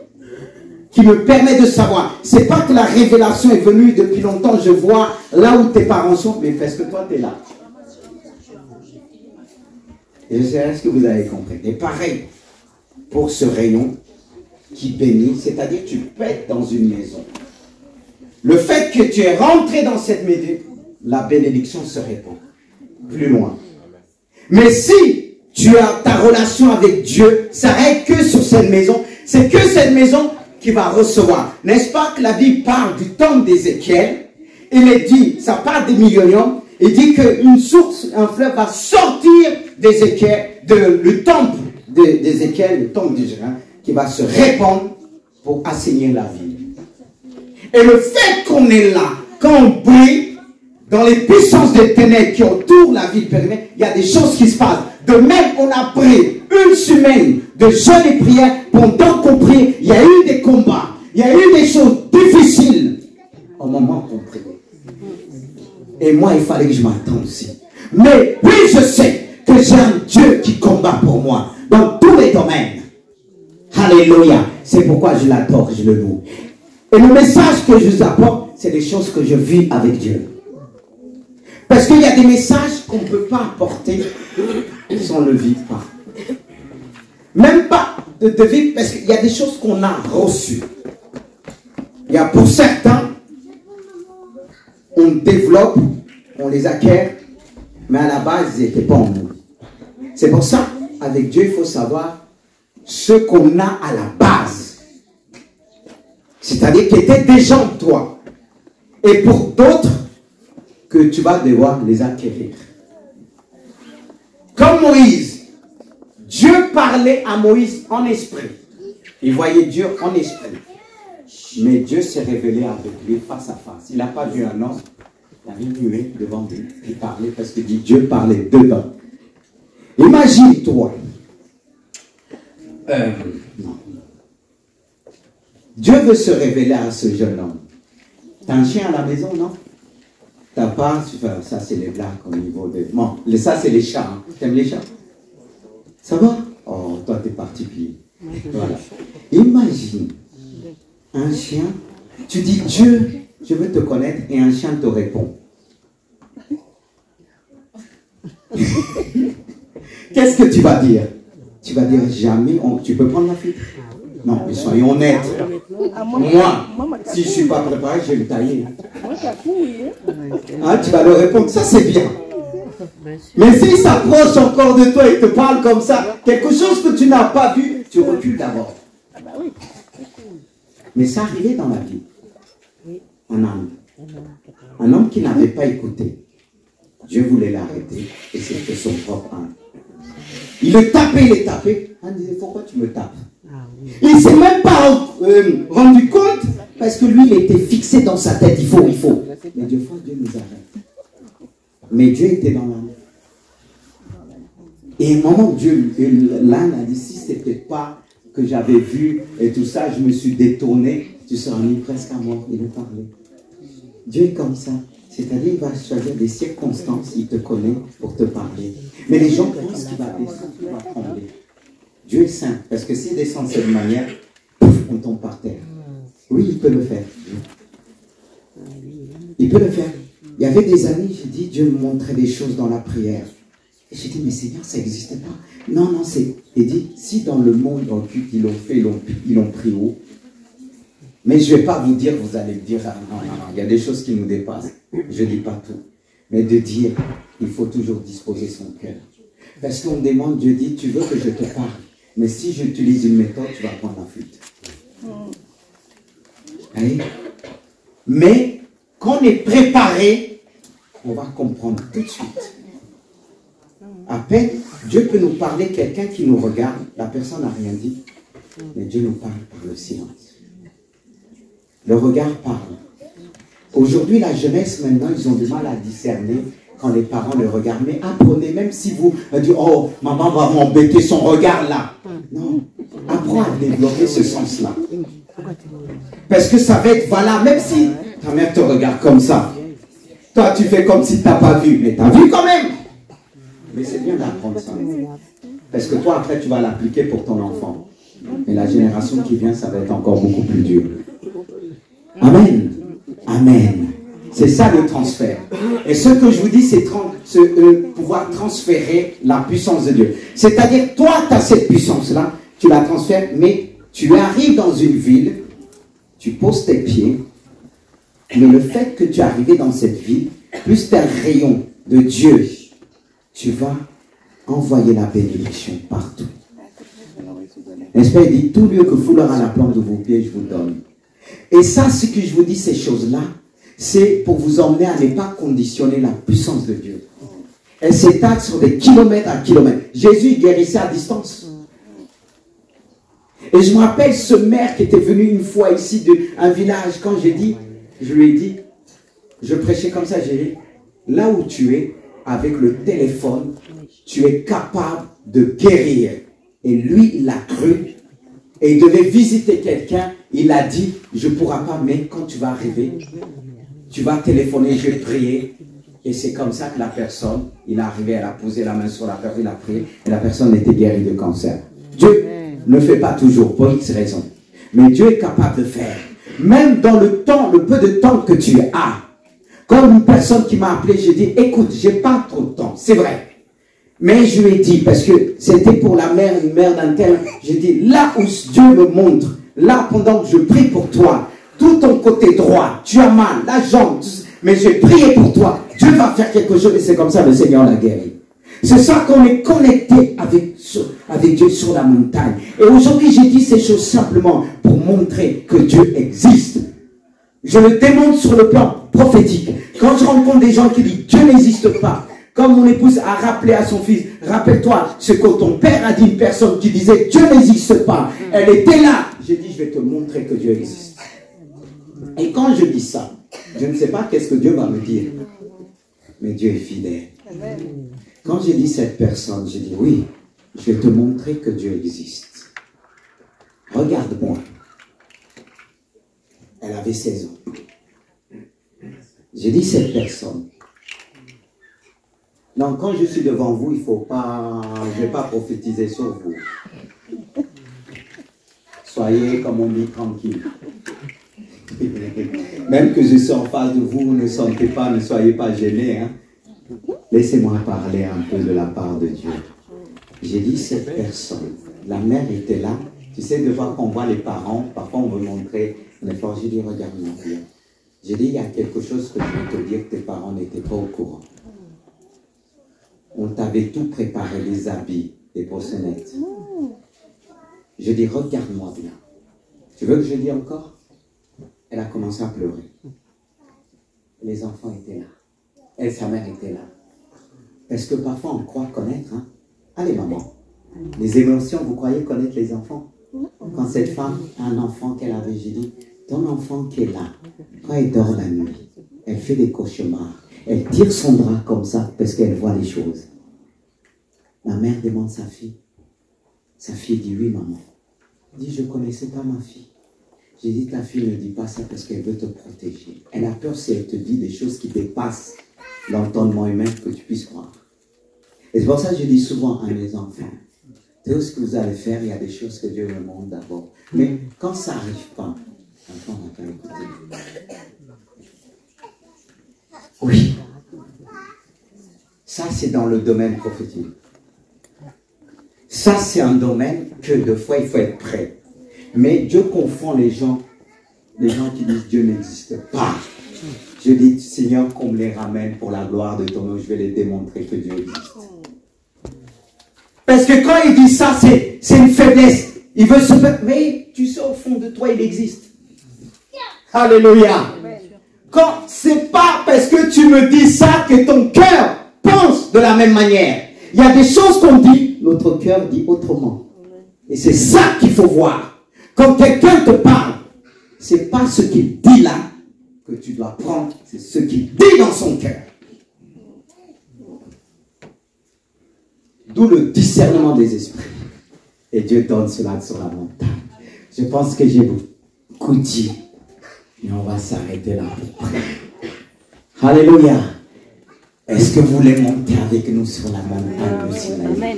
qui me permet de savoir. C'est pas que la révélation est venue depuis longtemps, je vois là où tes parents sont, mais parce que toi tu es là. Et je sais, est-ce que vous avez compris? Et pareil, pour ce rayon qui bénit, c'est-à-dire tu peux être dans une maison. Le fait que tu es rentré dans cette maison, la bénédiction se répand plus loin. Mais si tu as ta relation avec Dieu, s'arrête que sur cette maison. C'est que cette maison qui va recevoir. N'est-ce pas que la Bible parle du temple d'Ézéchiel? Il est dit, ça parle des milléniums. Il dit qu'une source, un fleuve va sortir d'Ézéchiel, le temple d'Ézéchiel, le temple d'Israël, qui va se répandre pour assainir la ville. Et le fait qu'on est là, quand on brille, dans les puissances des ténèbres qui entourent la ville périmée, il y a des choses qui se passent. De même, on a pris une semaine de jeûne et prière. Pendant qu'on prie, il y a eu des combats. Il y a eu des choses difficiles au moment qu'on prie. Et moi, il fallait que je m'attende aussi. Mais oui, je sais que j'ai un Dieu qui combat pour moi dans tous les domaines. Alléluia. C'est pourquoi je l'adore, je le loue. Et le message que je vous apporte, c'est des choses que je vis avec Dieu. Parce qu'il y a des messages qu'on ne peut pas apporter si on ne le vit pas. Même pas de vivre, parce qu'il y a des choses qu'on a reçues. Il y a pour certains, on développe, on les acquiert, mais à la base, ils n'étaient pas en nous. C'est pour ça, avec Dieu, il faut savoir ce qu'on a à la base. C'est-à-dire qui étaient déjà en toi. Et pour d'autres, que tu vas devoir les acquérir. Comme Moïse, Dieu parlait à Moïse en esprit. Il voyait Dieu en esprit. Mais Dieu s'est révélé avec lui face à face. Il n'a pas vu un homme, il a vu muet devant lui. Il parlait parce que Dieu parlait dedans. Imagine-toi. Non. Dieu veut se révéler à ce jeune homme. T'as un chien à la maison, non? T'as pas, ça c'est les blagues au niveau de... Bon, ça c'est les chats. Hein. T'aimes les chats? Ça va? Oh, toi t'es particulier. Voilà. Imagine un chien, tu dis Dieu, je veux te connaître, et un chien te répond. Qu'est-ce que tu vas dire? Tu vas dire jamais, tu peux prendre la fuite? Non, mais soyons honnêtes. Moi, si je ne suis pas préparé, je vais me tailler. Ah, tu vas leur répondre, ça c'est bien. Mais s'il s'approche encore de toi et te parle comme ça, quelque chose que tu n'as pas vu, tu recules d'abord. Mais ça arrivait dans la vie. Un homme qui n'avait pas écouté. Dieu voulait l'arrêter et c'était son propre âme. Il le tapait. Il disait, pourquoi tu me tapes? Il ne s'est même pas rendu compte parce que lui, il était fixé dans sa tête. Il faut. Mais Dieu nous arrête. Mais Dieu était dans l'âme. Et au moment où Dieu, l'âne a dit, si ce n'était pas que j'avais vu et tout ça, je me suis détourné, tu seras mis presque à mort. Il a parlé. Dieu est comme ça. C'est-à-dire, il va choisir des circonstances, il te connaît pour te parler. Mais les gens pensent qu'il va descendre, qu'il va trembler. Dieu est saint, parce que s'il descend de cette manière, on tombe par terre. Oui, il peut le faire. Il peut le faire. Il y avait des années, j'ai dit, Dieu me montrait des choses dans la prière. Et j'ai dit, mais Seigneur, ça n'existait pas. Non, c'est... Il dit, si dans le monde occulte, ils l'ont fait, ils l'ont pris haut. Mais je ne vais pas vous dire, vous allez me dire, ah, non, il y a des choses qui nous dépassent. Je ne dis pas tout. Mais de dire, il faut toujours disposer son cœur. Parce qu'on me demande, Dieu dit, tu veux que je te parle. Mais si j'utilise une méthode, tu vas prendre la fuite. Allez. Mais quand on est préparé, on va comprendre tout de suite. À peine, Dieu peut nous parler, quelqu'un qui nous regarde, la personne n'a rien dit, mais Dieu nous parle par le silence. Le regard parle. Aujourd'hui, la jeunesse, maintenant, ils ont du mal à discerner quand les parents le regardent. Mais apprenez, même si vous dites, oh, maman va m'embêter, son regard là. Non, apprends à développer ce sens-là. Parce que ça va être valable, même si ta mère te regarde comme ça. Toi, tu fais comme si tu n'as pas vu, mais tu as vu quand même. Mais c'est bien d'apprendre ça. Parce que toi, après, tu vas l'appliquer pour ton enfant. Et la génération qui vient, ça va être encore beaucoup plus dur. Amen. Amen. C'est ça le transfert. Et ce que je vous dis, c'est pouvoir transférer la puissance de Dieu. C'est-à-dire, toi, tu as cette puissance-là, tu la transfères, mais tu arrives dans une ville, tu poses tes pieds, mais le fait que tu es arrivé dans cette ville, plus tu as un rayon de Dieu, tu vas envoyez la bénédiction partout. N'est-ce pas, il dit, tout lieu que foulera à la plante de vos pieds, je vous donne. Et ça, ce que je vous dis, ces choses-là, c'est pour vous emmener à ne pas conditionner la puissance de Dieu. Elle s'étale sur des kilomètres à kilomètres. Jésus guérissait à distance. Et je me rappelle ce maire qui était venu une fois ici d'un village, quand je lui ai dit, je prêchais comme ça, j'ai dit, là où tu es, avec le téléphone, tu es capable de guérir. Et lui, il a cru. Et il devait visiter quelqu'un. Il a dit, je ne pourrai pas, mais quand tu vas arriver, tu vas téléphoner, je vais prier. Et c'est comme ça que la personne, il est arrivé, elle a posé la main sur la personne, il a prié. Et la personne était guérie de cancer. Dieu ne fait pas toujours, pour X raisons. Mais Dieu est capable de faire. Même dans le temps, le peu de temps que tu as. Comme une personne qui m'a appelé, j'ai dit, écoute, j'ai pas trop de temps, c'est vrai. Mais je lui ai dit, parce que c'était pour la mère, une mère d'un tel, j'ai dit, là où Dieu me montre, là pendant que je prie pour toi, tout ton côté droit, tu as mal, la jambe, mais j'ai prié pour toi, Dieu va faire quelque chose et c'est comme ça le Seigneur l'a guéri. C'est ça qu'on est connecté avec Dieu sur la montagne. Et aujourd'hui, j'ai dit ces choses simplement pour montrer que Dieu existe. Je le démontre sur le plan prophétique. Quand je rencontre des gens qui disent Dieu n'existe pas, comme mon épouse a rappelé à son fils, rappelle-toi ce que ton père a dit à une personne qui disait Dieu n'existe pas. Elle était là. J'ai dit, je vais te montrer que Dieu existe. Et quand je dis ça, je ne sais pas qu'est-ce que Dieu va me dire. Mais Dieu est fidèle. Quand j'ai dit cette personne, j'ai dit oui, je vais te montrer que Dieu existe. Regarde-moi. Elle avait 16 ans. J'ai dit cette personne. Non, quand je suis devant vous, il ne faut pas, je ne vais pas prophétiser sur vous. Soyez, comme on dit, tranquille. Même que je sois en face de vous, ne sentez pas, ne soyez pas gênés. Hein. Laissez-moi parler un peu de la part de Dieu. J'ai dit cette personne, la mère était là. Tu sais, de fois qu'on voit les parents, parfois on veut montrer un effort. J'ai dit, regarde-moi bien. J'ai dit, il y a quelque chose que je veux te dire que tes parents n'étaient pas au courant. On t'avait tout préparé, les habits, les brossenettes. Je dis, regarde-moi bien. Tu veux que je dise encore? Elle a commencé à pleurer. Les enfants étaient là. Elle, sa mère était là. Parce que parfois on croit connaître. Hein? Allez maman, les émotions, vous croyez connaître les enfants? Quand cette femme a un enfant qu'elle avait, j'ai dit, ton enfant qui est là, quand elle dort la nuit, elle fait des cauchemars. Elle tire son drap comme ça parce qu'elle voit les choses. La mère demande sa fille. Sa fille dit, oui maman. Elle dit, je ne connaissais pas ma fille. J'ai dit, ta fille ne dit pas ça parce qu'elle veut te protéger. Elle a peur si elle te dit des choses qui dépassent l'entendement humain que tu puisses croire. Et c'est pour ça que je dis souvent à mes enfants, tout ce que vous allez faire, il y a des choses que Dieu me montre d'abord. Mais quand ça n'arrive pas, l'enfant n'a pas écouté. Oui. Ça, c'est dans le domaine prophétique. Ça, c'est un domaine que deux fois, il faut être prêt. Mais Dieu confond les gens qui disent Dieu n'existe pas. Je dis, Seigneur, qu'on me les ramène pour la gloire de ton nom, je vais les démontrer que Dieu existe. Parce que quand il dit ça, c'est une faiblesse. Il veut se faire, mais tu sais, au fond de toi, il existe. Alléluia. Quand c'est pas parce que tu me dis ça que ton cœur pense de la même manière. Il y a des choses qu'on dit, notre cœur dit autrement. Et c'est ça qu'il faut voir. Quand quelqu'un te parle, c'est pas ce qu'il dit là que tu dois prendre, c'est ce qu'il dit dans son cœur. D'où le discernement des esprits. Et Dieu donne cela sur la montagne. Je pense que j'ai beaucoup dit. Et on va s'arrêter là pour prier. Alléluia. Est-ce que vous voulez monter avec nous sur la montagne de Sinaï?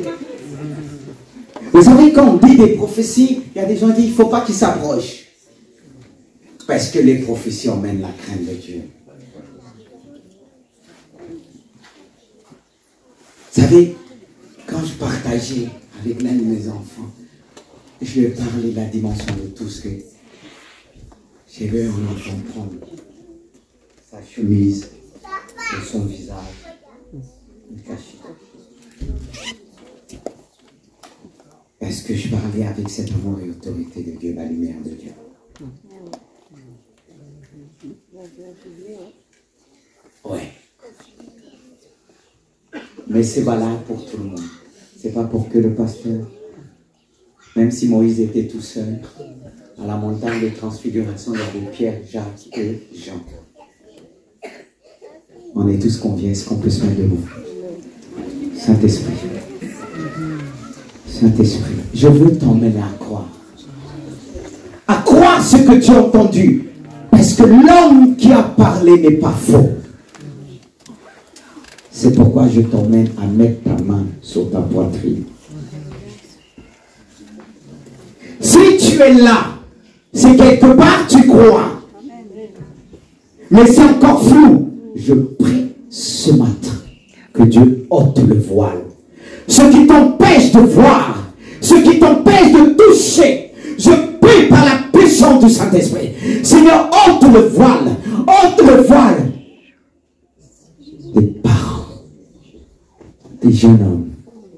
Vous savez, quand on dit des prophéties, il y a des gens qui disent il ne faut pas qu'ils s'approchent. Parce que les prophéties emmènent la crainte de Dieu. Vous savez, quand je partageais avec l'un de mes enfants, je lui ai parlé de la dimension de tout ce que j'ai vu un enfant prendre sa chemise et son visage, le cacher. que je parlais avec cet amour et autorité de Dieu, la lumière de Dieu. Oui. Mais c'est valable pour tout le monde. C'est pas pour que le pasteur. Même si Moïse était tout seul, à la montagne de transfiguration, il y avait Pierre, Jacques et Jean. On est tous conviés, est-ce qu'on peut se mettre debout? Saint-Esprit. Saint-Esprit, je veux t'emmener à croire. À croire ce que tu as entendu. Parce que l'homme qui a parlé n'est pas faux. C'est pourquoi je t'emmène à mettre ta main sur ta poitrine. Si tu es là, c'est quelque part tu crois. Mais c'est encore flou. Je prie ce matin que Dieu ôte le voile. Ce qui t'empêche de voir, ce qui t'empêche de toucher, je prie par la puissance du Saint-Esprit. Seigneur, ôte le voile des parents, des jeunes hommes,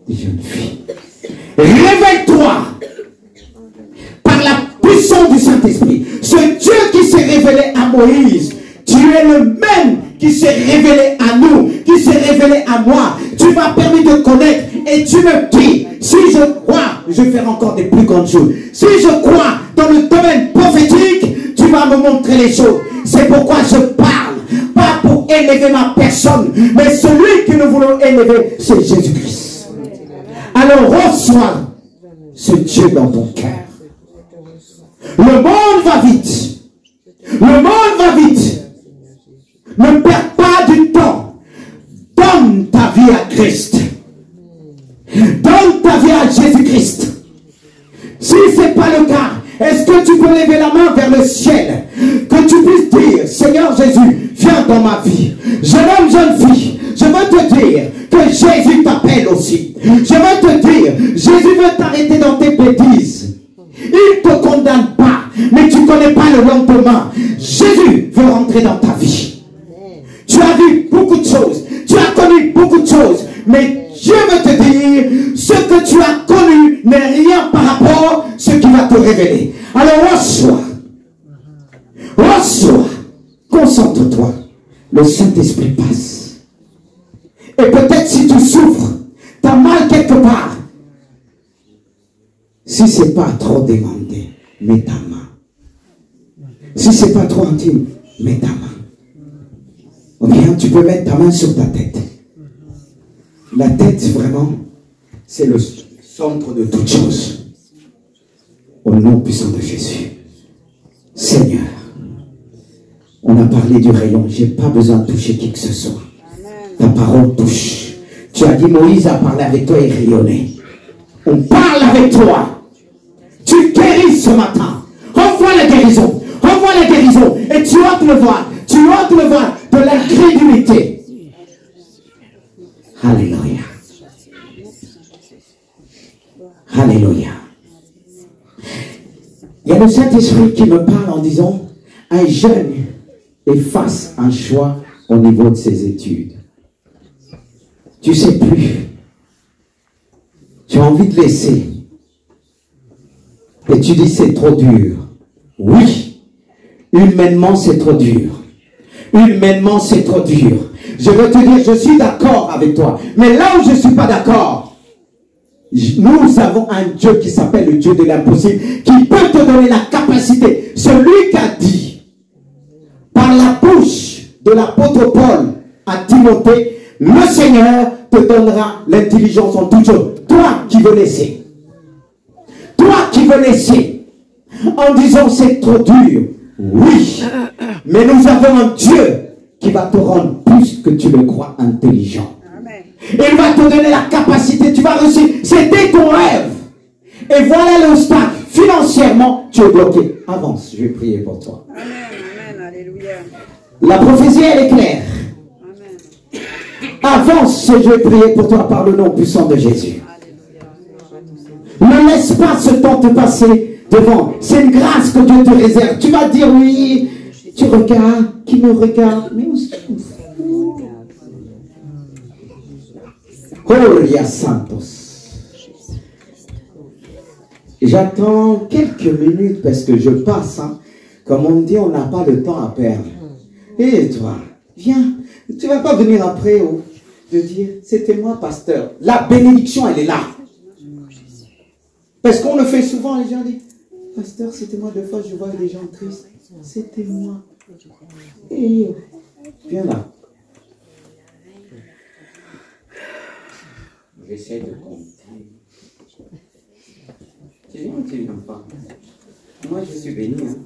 des jeunes filles. Révèle-toi par la puissance du Saint-Esprit. Ce Dieu qui s'est révélé à Moïse, tu es le même qui s'est révélé à nous, qui s'est révélé à moi. Tu m'as permis de connaître et tu me dis, si je crois, je ferai encore des plus grandes choses. Si je crois dans le domaine prophétique, tu vas me montrer les choses. C'est pourquoi je parle, pas pour élever ma personne, mais celui que nous voulons élever, c'est Jésus-Christ. Alors reçois ce Dieu dans ton cœur. Le monde va vite. Le monde va vite. Ne perds pas du temps. Donne ta vie à Christ. Donne ta vie à Jésus-Christ. Si ce n'est pas le cas, est-ce que tu peux lever la main vers le ciel? Que tu puisses dire, Seigneur Jésus, viens dans ma vie. Jeune homme, jeune fille, je veux te dire que Jésus t'appelle aussi. Je veux te dire, Jésus veut t'arrêter dans tes bêtises. Il ne te condamne pas, mais tu ne connais pas le lendemain. Jésus veut rentrer dans ta vie. Tu as vu beaucoup de choses, tu as connu beaucoup de choses, mais Dieu veut te dire, ce que tu as connu n'est rien par rapport à ce qui va te révéler. Alors reçois, concentre-toi, le Saint-Esprit passe. Et peut-être si tu souffres, tu as mal quelque part. Si ce n'est pas trop demandé, mets ta main. Si ce n'est pas trop intime, mets ta main. Ou bien tu peux mettre ta main sur ta tête. La tête, vraiment, c'est le centre de toutes choses. Au nom puissant de Jésus. Seigneur, on a parlé du rayon. Je n'ai pas besoin de toucher qui que ce soit. Ta parole touche. Tu as dit, Moïse a parlé avec toi et rayonné. On parle avec toi. Tu guéris ce matin. Renvoie la guérison. Renvoie la guérison. Et tu ôtes le voile. Tu ôtes le voile de l'incrédulité. Alléluia. Alléluia. Il y a le Saint-Esprit qui me parle en disant, un jeune efface un choix au niveau de ses études. Tu ne sais plus. Tu as envie de laisser. Et tu dis c'est trop dur. Oui. Humainement c'est trop dur. Humainement c'est trop dur. Je veux te dire, je suis d'accord avec toi. Mais là où je ne suis pas d'accord, nous avons un Dieu qui s'appelle le Dieu de l'impossible, qui peut te donner la capacité. Celui qui a dit, par la bouche de l'apôtre Paul à Timothée, le Seigneur te donnera l'intelligence en toutes choses. Toi qui veux laisser. Toi qui veux laisser. En disant c'est trop dur. Oui. Mais nous avons un Dieu qui va te rendre plus que tu le crois intelligent. Amen. Il va te donner la capacité, tu vas réussir. C'était ton rêve. Et voilà le stade. Financièrement, tu es bloqué. Avance, je vais prier pour toi. Amen, amen, alléluia. La prophétie, elle est claire. Amen. Avance, je vais prier pour toi par le nom puissant de Jésus. Alléluia. Ne laisse pas ce temps te passer devant. C'est une grâce que Dieu te réserve. Tu vas dire oui. Tu regardes, qui me regarde, mais on se fout. Gloria Santos. J'attends quelques minutes parce que je passe. Hein. Comme on dit, on n'a pas de temps à perdre. Et toi, viens. Tu ne vas pas venir après de dire, c'était moi, pasteur. La bénédiction, elle est là. Parce qu'on le fait souvent, les gens disent, pasteur, c'était moi, deux fois, je vois les gens tristes. C'était moi. Et viens là. J'essaie de compter. Tu viens ou tu viens pas? Moi, je suis béni. Hein.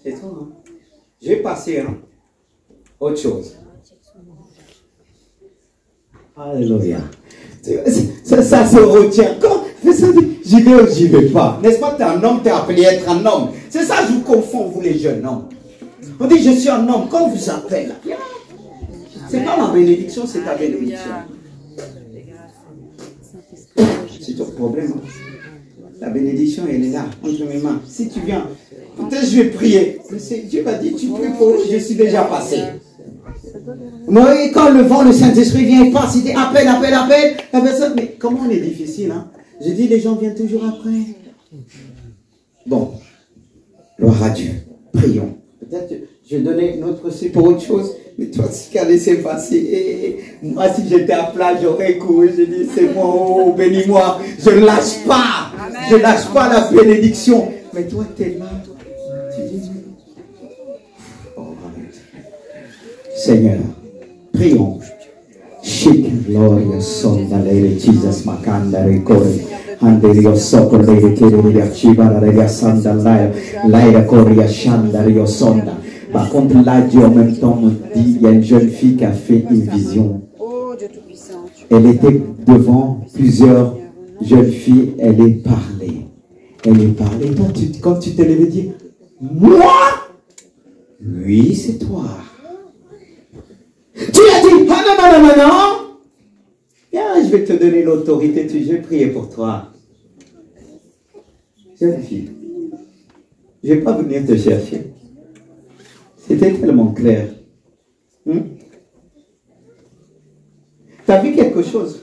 C'est toi. Hein. Je vais passer hein. Autre chose. Alléluia. Ça se retient. Quand j'y vais ou j'y vais pas. N'est-ce pas, tu es un homme, tu es appelé à être un homme. C'est ça, je vous confonds, vous les jeunes hommes. On dit, je suis un homme. Quand on vous appelle, c'est pas ma bénédiction, c'est ta bénédiction. C'est ton problème. Hein. La bénédiction, elle est là, entre mes mains. Si tu viens, peut-être je vais prier. Dieu m'a dit, tu pries pour eux, je suis déjà passé. Moi, quand le vent, le Saint-Esprit vient, il passe, il dit appelle. La personne, mais comment on est difficile, hein? Je dis, les gens viennent toujours après. Bon, gloire à Dieu. Prions. Peut-être je vais donner notre aussi pour autre chose, mais toi, tu qu'à laisser passer. Et moi, si j'étais à plat, j'aurais couru. Je dis, c'est moi, oh, bénis-moi. Je ne lâche pas. Amen. Je ne lâche pas la bénédiction. Mais toi, tu es là. Tu dis, oh, Seigneur, prions. Gloria sonda le Jesus makanda recore Anderio sopra le chiede archiva la sanda l'aira coria shanda rio sonda. Par contre là Dieu en même temps me dit il y a une jeune fille qui a fait une vision. Elle était devant plusieurs jeunes filles, elle est parlée. Et toi quand tu te lèves dire moi? Oui, c'est toi. Tu as dit, ah non. Viens, je vais te donner l'autorité, je vais prier pour toi. Jeune fille, je ne vais pas venir te chercher. C'était tellement clair. Tu as vu quelque chose?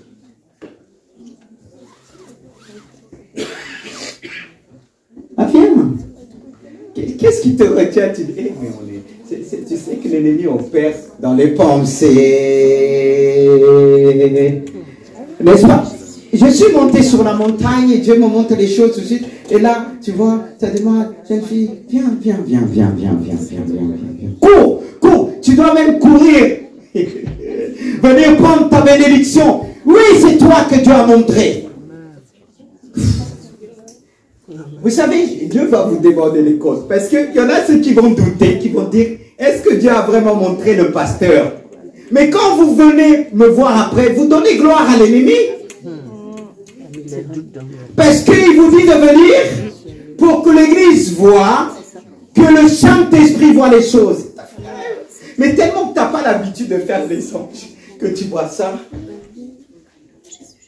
Ah, viens. Qu'est-ce qui te retient? Tu dis, mais on est... Tu sais que l'ennemi opère dans les pensées. N'est-ce pas? Je suis monté sur la montagne et Dieu me montre les choses tout de suite. Et là, tu vois, ça demande, jeune fille, viens. Cours. Tu dois même courir. Venir prendre ta bénédiction. Oui, c'est toi que Dieu a montré. Vous savez, Dieu va vous déborder les causes. Parce qu'il y en a ceux qui vont douter, qui vont dire, est-ce que Dieu a vraiment montré le pasteur? Mais quand vous venez me voir après, vous donnez gloire à l'ennemi. Parce qu'il vous dit de venir pour que l'église voit, que le Saint-Esprit voit les choses. Mais tellement que tu n'as pas l'habitude de faire des songes, que tu vois ça.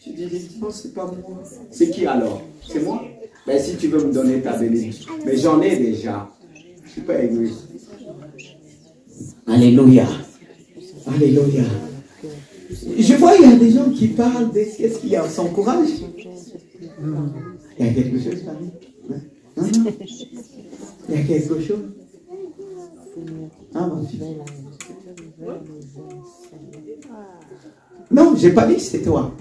Tu dis, non, c'est pas moi. C'est qui alors? C'est moi? Ben, si tu veux me donner ta bénédiction. Mais j'en ai déjà. Je ne suis pas égoïste. Alléluia. Alléluia. Je vois, il y a des gens qui parlent de qu'est-ce qu'il y a, on s'encourage. Il y a quelque chose, famille? Non. Il y a quelque chose. Ah, mon Dieu. Non, je n'ai pas dit que c'était toi.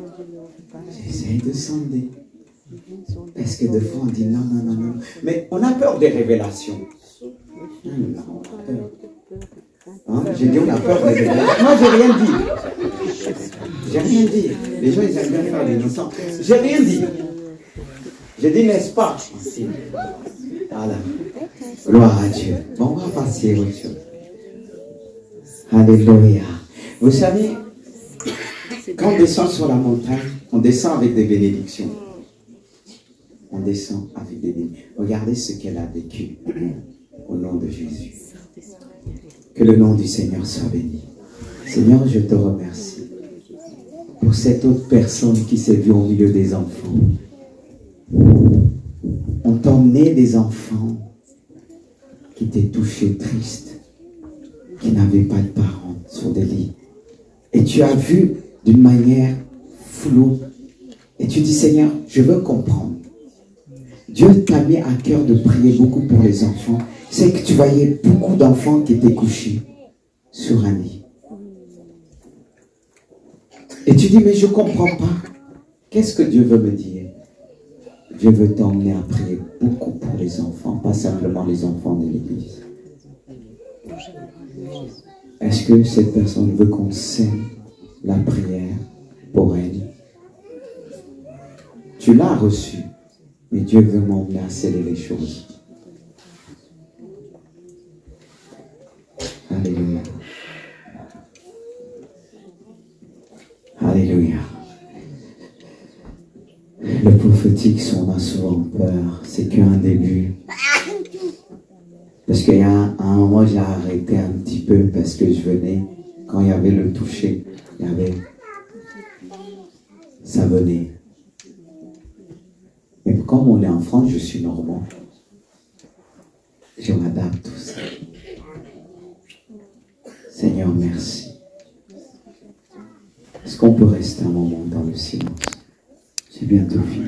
J'essaie de sonder. Parce que des fois on dit non. Mais on a peur des révélations. J'ai dit on a peur des révélations. Moi j'ai rien dit. Les gens ils aiment bien faire l'innocent. J'ai rien dit. J'ai dit n'est-ce pas? Voilà. Gloire à Dieu. Bon, on va passer autre chose. Alléluia. Vous savez, quand on descend sur la montagne, on descend avec des bénédictions. On descend avec des bénédictions. Regardez ce qu'elle a vécu au nom de Jésus. Que le nom du Seigneur soit béni. Seigneur, je te remercie pour cette autre personne qui s'est vue au milieu des enfants. On t'a emmené des enfants qui étaient touchés, tristes, qui n'avaient pas de parents sur des lits. Et tu as vu d'une manière floue. Et tu dis, Seigneur, je veux comprendre. Dieu t'a mis à cœur de prier beaucoup pour les enfants. C'est que tu voyais beaucoup d'enfants qui étaient couchés sur un lit. Et tu dis, mais je ne comprends pas. Qu'est-ce que Dieu veut me dire? Dieu veut t'emmener à prier beaucoup pour les enfants, pas simplement les enfants de l'église. Est-ce que cette personne veut qu'on scelle la prière pour elle? Tu l'as reçu, mais Dieu veut m'emmener à sceller les choses. Alléluia. Alléluia. Le prophétique, on a souvent peur, c'est qu'un début. Parce qu'il y a un moment, j'ai arrêté un petit peu parce que je venais, quand il y avait le toucher, il y avait, ça venait. Mais comme on est en France, je suis normand. Je m'adapte tout ça. Seigneur, merci. Est-ce qu'on peut rester un moment dans le silence? J'ai bientôt fini.